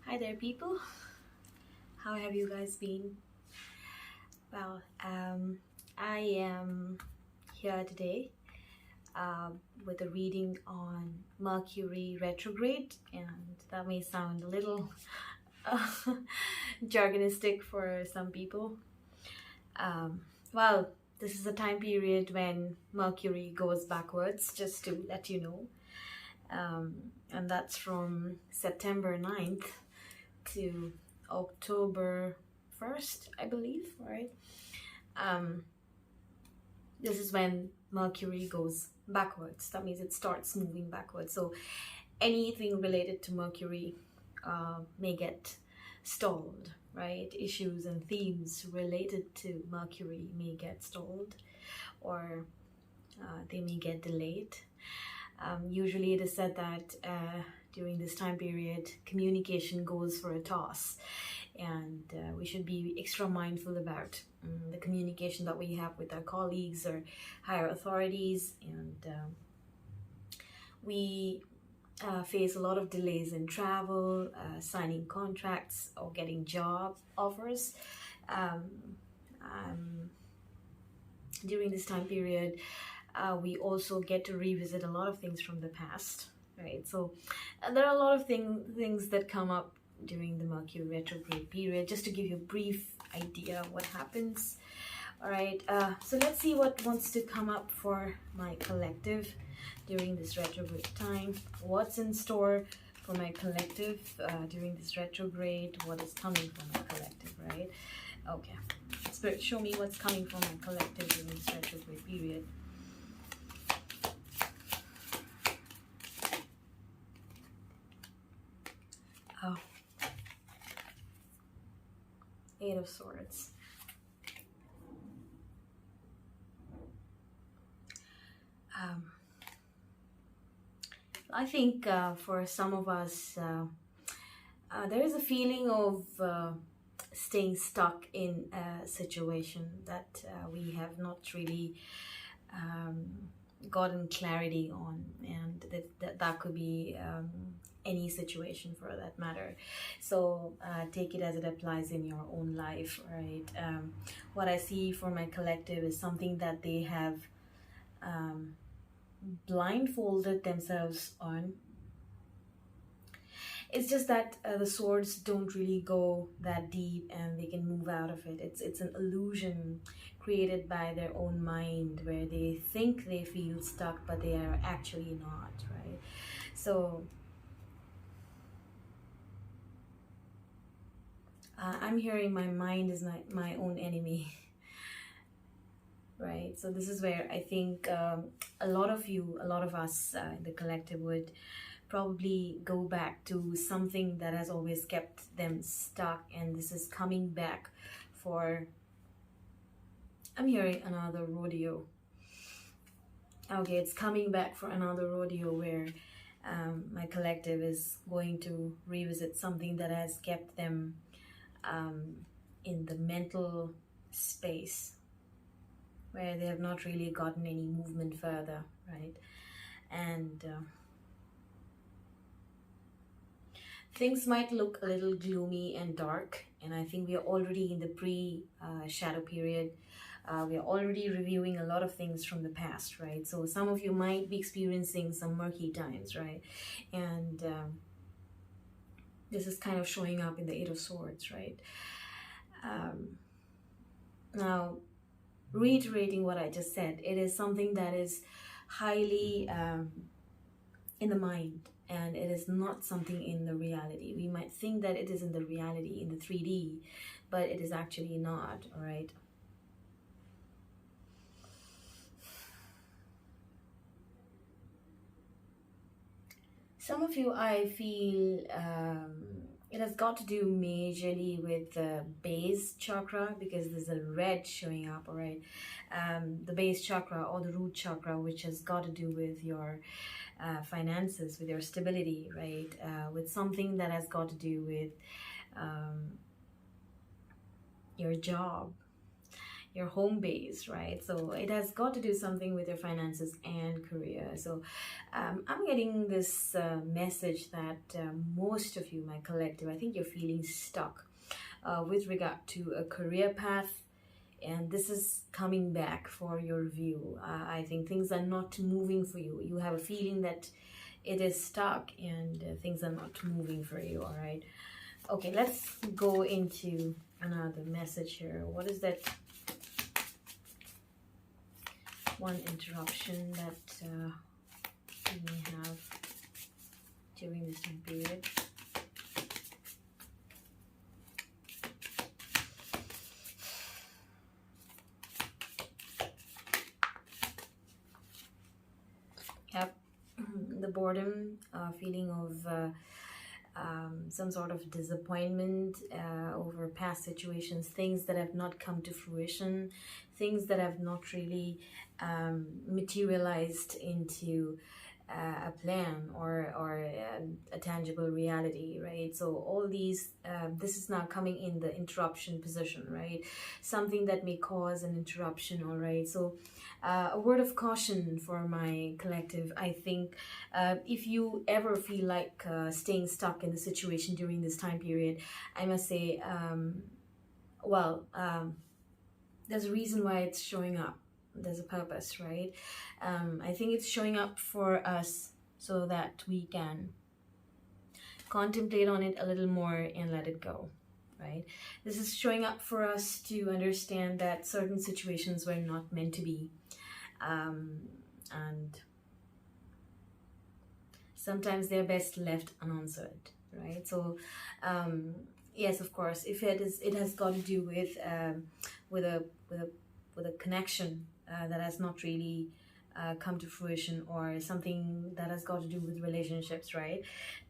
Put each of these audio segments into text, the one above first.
Hi there, people. How have you guys been? Well, I am here today with a reading on Mercury retrograde, and that may sound a little uh, jargonistic for some people. Um, well, this is a time period when Mercury goes backwards, just to let you know. And that's from September 9th to October 1st, I believe, right? Um, this is when Mercury goes backwards. That means it starts moving backwards. So anything related to Mercury may get stalled, right? Issues and themes related to Mercury may get stalled, or they may get delayed. Usually it is said that during this time period, communication goes for a toss, and we should be extra mindful about the communication that we have with our colleagues or higher authorities, and we face a lot of delays in travel, signing contracts, or getting job offers. Um, um, During this time period, we also get to revisit a lot of things from the past, right? So there are a lot of things that come up during the Mercury retrograde period, just to give you a brief idea of what happens. All right, so let's see what wants to come up for my collective during this retrograde time. What's in store for my collective during this retrograde? What is coming for my collective, right? Okay, Spirit, show me what's coming for my collective during this retrograde period. Oh, Eight of Swords. I think for some of us, there is a feeling of staying stuck in a situation that we have not really gotten clarity on, and that could be any situation for that matter. So take it as it applies in your own life, right? What I see for my collective is something that they have blindfolded themselves on. It's just that the swords don't really go that deep, and they can move out of it. It's an illusion created by their own mind, where they think they feel stuck, but they are actually not, right? So I'm hearing my mind is my own enemy. Right, so this is where I think a lot of us in the collective would probably go back to something that has always kept them stuck, and this is coming back for, I'm hearing another rodeo. Okay, it's coming back for another rodeo, where my collective is going to revisit something that has kept them in the mental space, where they have not really gotten any movement further, right? And things might look a little gloomy and dark, and I think we are already in the pre-shadow period. We are already reviewing a lot of things from the past, right? So some of you might be experiencing some murky times, right? And this is kind of showing up in the Eight of Swords, right? Now, reiterating what I just said, it is something that is highly in the mind, and it is not something in the reality. We might think that it is in the reality, in the 3D, but it is actually not, all right? Some of you, I feel, it has got to do majorly with the base chakra, because there's a red showing up, all right? The base chakra, or the root chakra, which has got to do with your finances, with your stability, right? With something that has got to do with your job. your home base, right? So it has got to do something with your finances and career. So I'm getting this message that most of you, my collective, I think you're feeling stuck with regard to a career path, and this is coming back for your review. I think things are not moving for you. You have a feeling that it is stuck and things are not moving for you. All right, okay, let's go into another message here. What is that one interruption that you may have during this time period? Yep, the boredom, feeling of some sort of disappointment over past situations, things that have not come to fruition, things that have not really materialized into a plan or a tangible reality, right? So all these, this is now coming in the interruption position, right? Something that may cause an interruption, all right? So a word of caution for my collective. I think if you ever feel like staying stuck in the situation during this time period, I must say, there's a reason why it's showing up. There's a purpose, right? I think it's showing up for us so that we can contemplate on it a little more and let it go, right? This is showing up for us to understand that certain situations were not meant to be, and sometimes they're best left unanswered, right? So yes, of course, if it has got to do with a connection that has not really come to fruition, or something that has got to do with relationships, right?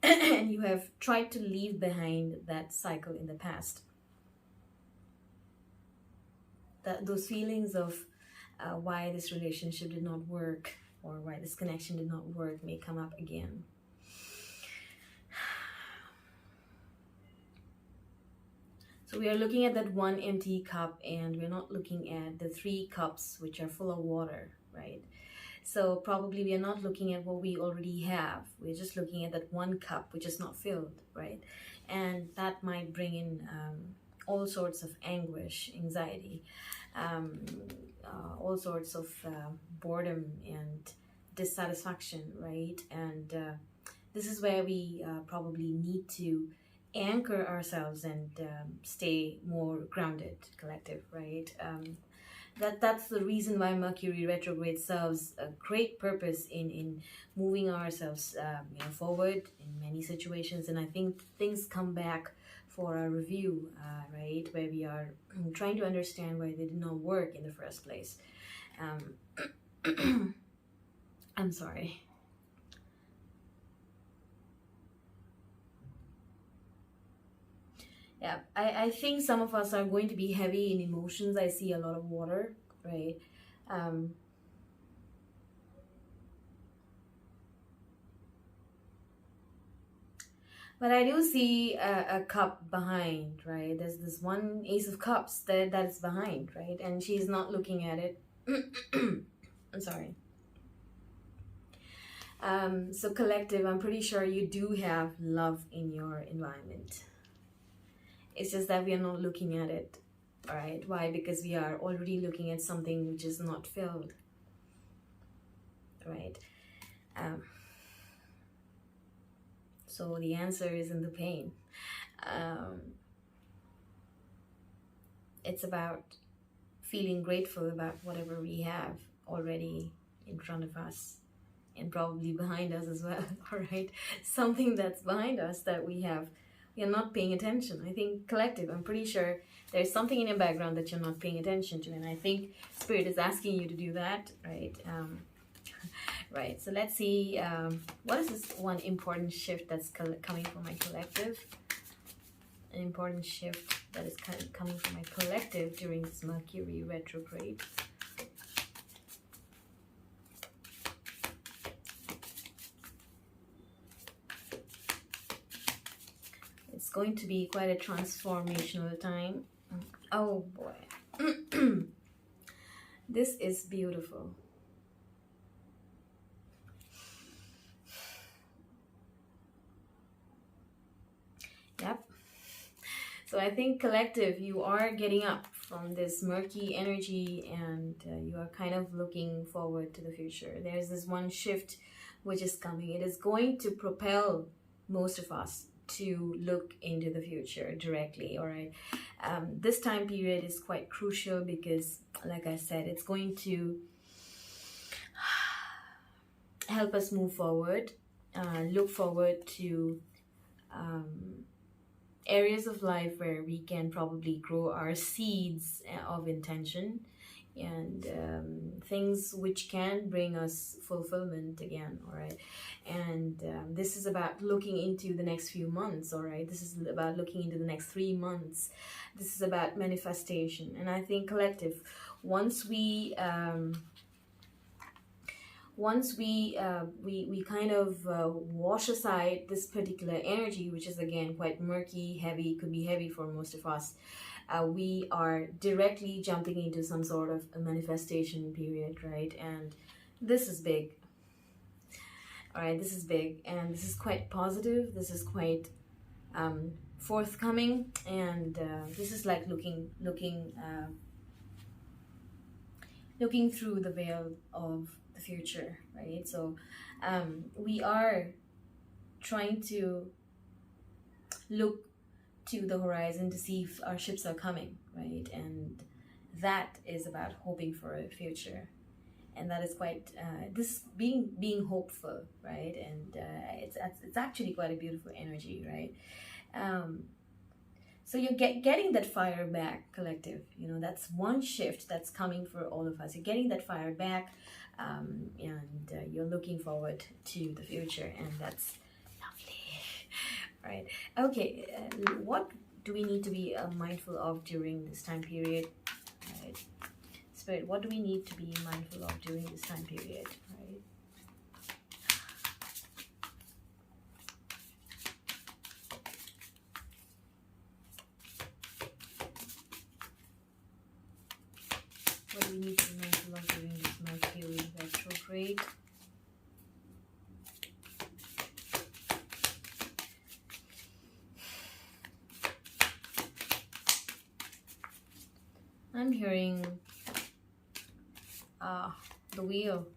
And you have tried to leave behind that cycle in the past. Those feelings of why this relationship did not work, or why this connection did not work, may come up again. So we are looking at that one empty cup, and we're not looking at the 3 cups which are full of water, right? So probably we are not looking at what we already have. We're just looking at that 1 cup which is not filled, right? And that might bring in all sorts of anguish, anxiety, all sorts of boredom and dissatisfaction, right? And this is where we probably need to anchor ourselves and stay more grounded, collective, right? That's the reason why Mercury retrograde serves a great purpose in moving ourselves forward in many situations. And I think things come back for a review, right, where we are trying to understand why they did not work in the first place. I'm sorry. Yeah, I think some of us are going to be heavy in emotions. I see a lot of water, right? But I do see a cup behind, right? There's this one Ace of Cups that is behind, right? And she's not looking at it. I'm sorry. So collective, I'm pretty sure you do have love in your environment. It's just that we are not looking at it, all right? Why? Because we are already looking at something which is not filled, right? So the answer is in the pain. It's about feeling grateful about whatever we have already in front of us, and probably behind us as well, all right? Something that's behind us that we are not paying attention. I think collective, I'm pretty sure there's something in your background that you're not paying attention to, and I think Spirit is asking you to do that, right? Right, so let's see, what is this one important shift that's coming from my collective? An important shift that is coming from my collective during this Mercury retrograde. It's going to be quite a transformational time. Oh boy. This is beautiful. Yep. So I think collective, you are getting up from this murky energy, and you are kind of looking forward to the future. There's this one shift which is coming. It is going to propel most of us to look into the future directly. All right. This time period is quite crucial because, like I said, it's going to help us move forward, look forward to areas of life where we can probably grow our seeds of intention, and things which can bring us fulfillment again. All right. And this is about looking into the next few months. All right. This is about looking into the next 3 months. This is about manifestation. And I think collective, once we kind of wash aside this particular energy, which is again quite murky, heavy, could be heavy for most of us, we are directly jumping into some sort of a manifestation period, right? And this is big. All right, this is big, and this is quite positive. This is quite forthcoming, and this is like looking through the veil of the future, right? So we are trying to look to the horizon to see if our ships are coming, right? And that is about hoping for a future, and that is quite this being hopeful, right? And it's actually quite a beautiful energy, right? So you're getting that fire back, collective. You know, that's one shift that's coming for all of us. You're getting that fire back, and you're looking forward to the future, and that's lovely, right? Okay, what do we need to be mindful of during this time period, right? Spirit, what do we need to be mindful of during this time period, right? What do we need to be mindful of during this Mercury retrograde? I'm hearing the wheel.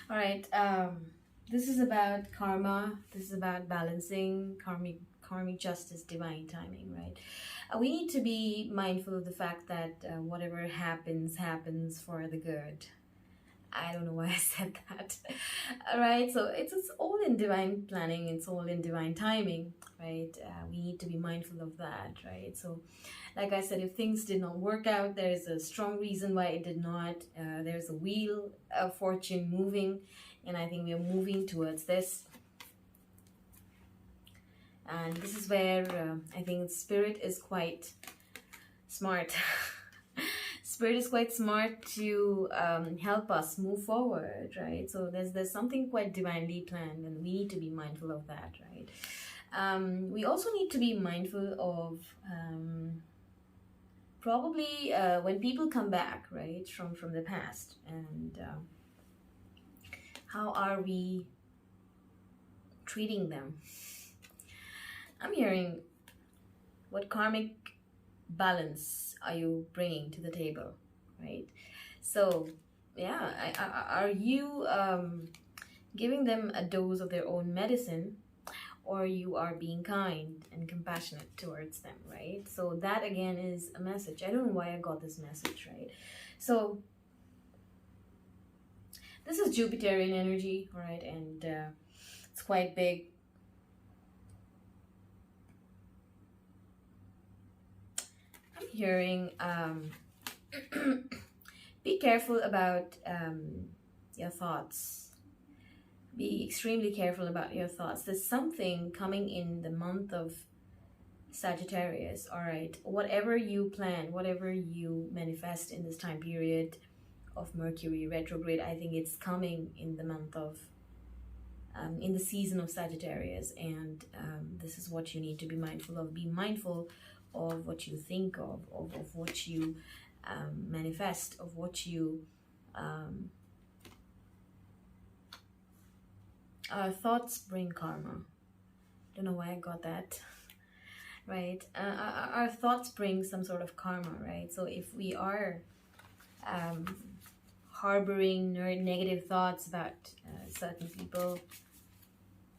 All right, this is about karma. This is about balancing karmic justice, divine timing, right? We need to be mindful of the fact that whatever happens for the good. I don't know why I said that. All right, so it's all in divine planning. It's all in divine timing, right? We need to be mindful of that, right? So like I said, if things did not work out, there's a strong reason why it did not. There's a wheel of fortune moving, and I think we are moving towards this. And this is where I think Spirit is quite smart. Spirit is quite smart to help us move forward, right? So there's something quite divinely planned, and we need to be mindful of that, right? We also need to be mindful of probably when people come back, right, from the past, and how are we treating them? I'm hearing, what karmic balance are you bringing to the table, right? So yeah, are you giving them a dose of their own medicine, or you are being kind and compassionate towards them, right? So that again is a message. I don't know why I got this message, right? So this is Jupiterian energy, all right, and it's quite big. I'm hearing be careful about your thoughts. Be extremely careful about your thoughts. There's something coming in the month of Sagittarius, all right? Whatever you plan, whatever you manifest in this time period of Mercury retrograde, I think it's coming in the month of, in the season of Sagittarius. And this is what you need to be mindful of. Be mindful of what you think of what you manifest, of what you our thoughts bring karma. Don't know why I got that. Right? Our thoughts bring some sort of karma, right? So if we are harboring negative thoughts about certain people,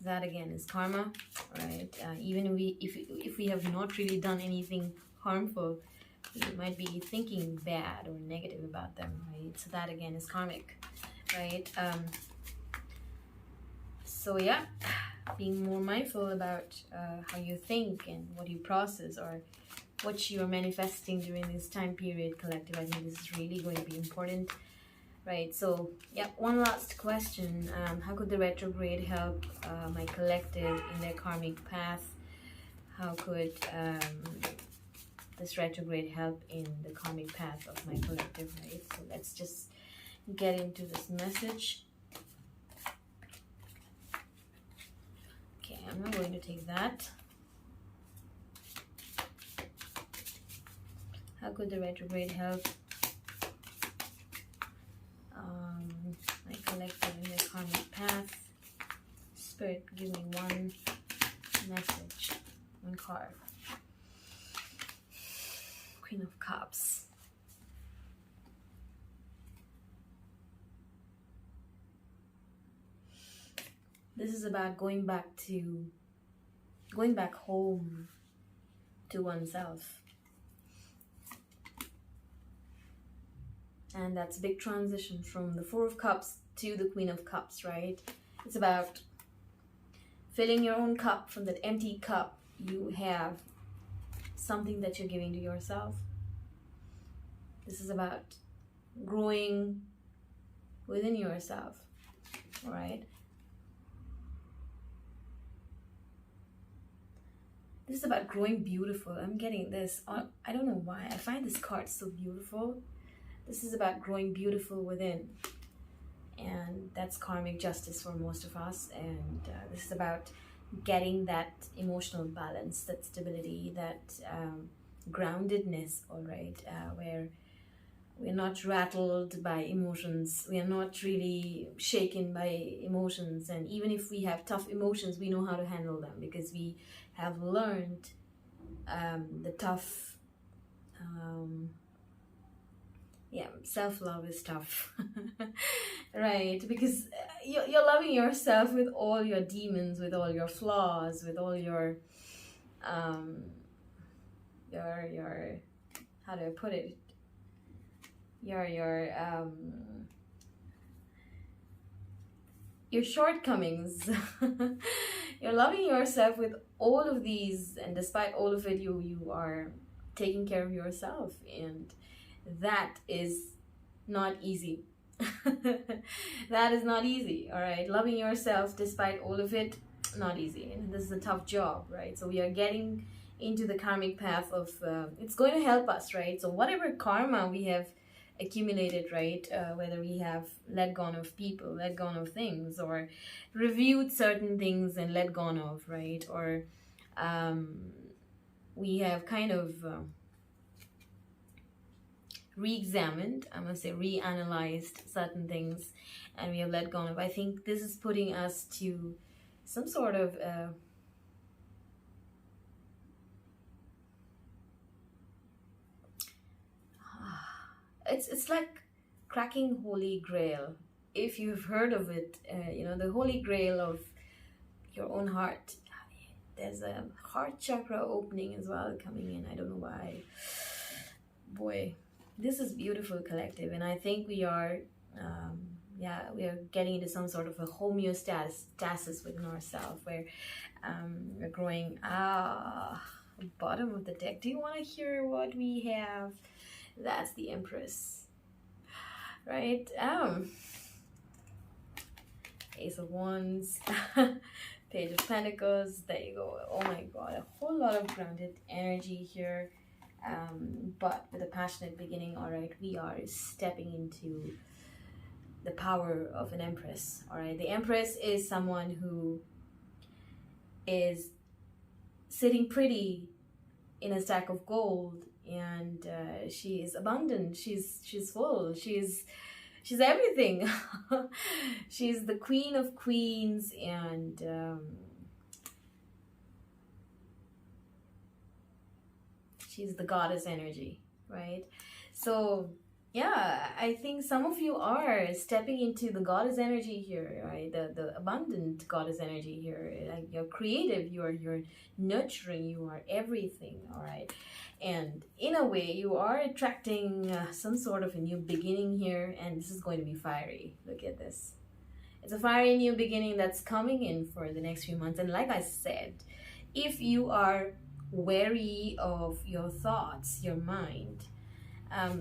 that again is karma, right? Even if we have not really done anything harmful, we might be thinking bad or negative about them, right? So that again is karmic, right? So yeah, being more mindful about how you think and what you process, or what you are manifesting during this time period, collective. I think this is really going to be important, right? So yeah, one last question. How could the retrograde help my collective in their karmic path? How could this retrograde help in the karmic path of my collective, right? So let's just get into this message. Okay, I'm not going to take that. How could the retrograde help my collective in their karmic path? Spirit, give me one message, one card. Queen of Cups. This is about going back home to oneself. And that's a big transition from the Four of Cups to the Queen of Cups, right? It's about filling your own cup. From that empty cup, you have something that you're giving to yourself. This is about growing within yourself, all right? This is about growing beautiful. I'm getting this. I don't know why. I find this card so beautiful. This is about growing beautiful within. And that's karmic justice for most of us. And this is about getting that emotional balance, that stability, that groundedness, all right, where we're not rattled by emotions. We are not really shaken by emotions. And even if we have tough emotions, we know how to handle them, because we have learned the tough, self-love is tough, right? Because you're loving yourself with all your demons, with all your flaws, with all your how do I put it? Your shortcomings. You're loving yourself with all of these, and despite all of it, you are taking care of yourself, and that is not easy. That is not easy, all right? Loving yourself despite all of it, not easy, and this is a tough job, right? So we are getting into the karmic path of it's going to help us, right? So whatever karma we have accumulated, right, whether we have let go of people, let go of things, or reviewed certain things and let go of, right, or we have kind of re-examined, I must say reanalyzed certain things, and we have let go of. I think this is putting us to some sort of it's like cracking Holy Grail. If you've heard of it, the Holy Grail of your own heart. There's a heart chakra opening as well coming in. I don't know why. Boy, this is beautiful, collective, and I think we are we are getting into some sort of a homeostasis within ourselves, where we're growing. Bottom of the deck. Do you want to hear what we have? That's the Empress, right? Ace of Wands, Page of Pentacles. There you go. Oh my God, a whole lot of grounded energy here, but with a passionate beginning. All right, we are stepping into the power of an Empress. All right, the Empress is someone who is sitting pretty in a stack of gold and she is abundant. She's full. She's everything. She's the queen of queens, and she's the goddess energy, right? So yeah, I think some of you are stepping into the goddess energy here, right? The abundant goddess energy here. Like, you're creative, you're nurturing, you are everything, all right? And in a way, you are attracting some sort of a new beginning here, and this is going to be fiery. Look at this. It's a fiery new beginning that's coming in for the next few months. And like I said, if you are wary of your thoughts, your mind,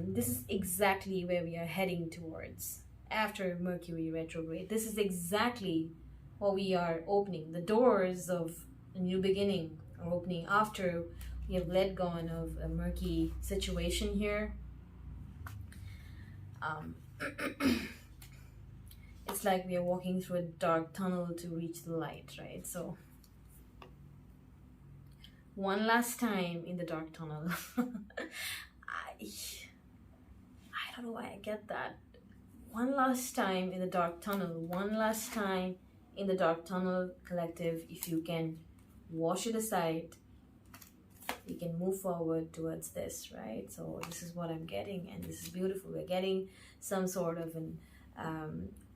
this is exactly where we are heading towards after Mercury retrograde. This is exactly what we are opening. The doors of a new beginning are opening after we have let go of a murky situation here. It's like we are walking through a dark tunnel to reach the light, right? So one last time in the dark tunnel. I don't know why I get that. One last time in the dark tunnel. One last time in the dark tunnel, collective. If you can wash it aside, we can move forward towards this, right? So this is what I'm getting, and this is beautiful. We're getting some sort of an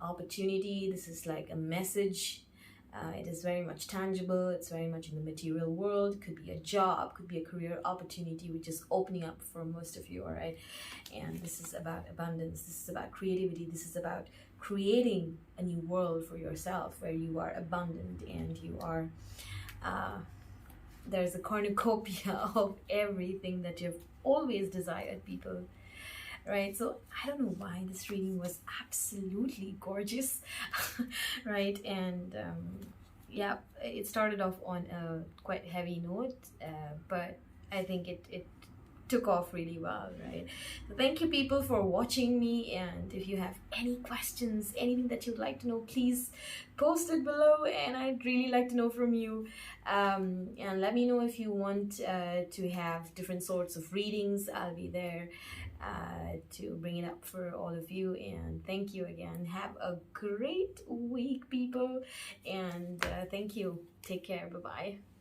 opportunity. This is like a message. It is very much tangible. It's very much in the material world. It could be a job, could be a career opportunity, which is opening up for most of you, all right? And this is about abundance. This is about creativity. This is about creating a new world for yourself where you are abundant and you are, there's a cornucopia of everything that you've always desired, people. Right, so I don't know why this reading was absolutely gorgeous. Right, and yeah, it started off on a quite heavy note, but I think it took off really well, right? So thank you, people, for watching me, and if you have any questions, anything that you'd like to know, please post it below, and I'd really like to know from you. And let me know if you want to have different sorts of readings. I'll be there to bring it up for all of you. And thank you again. Have a great week, people, and thank you. Take care. Bye-bye.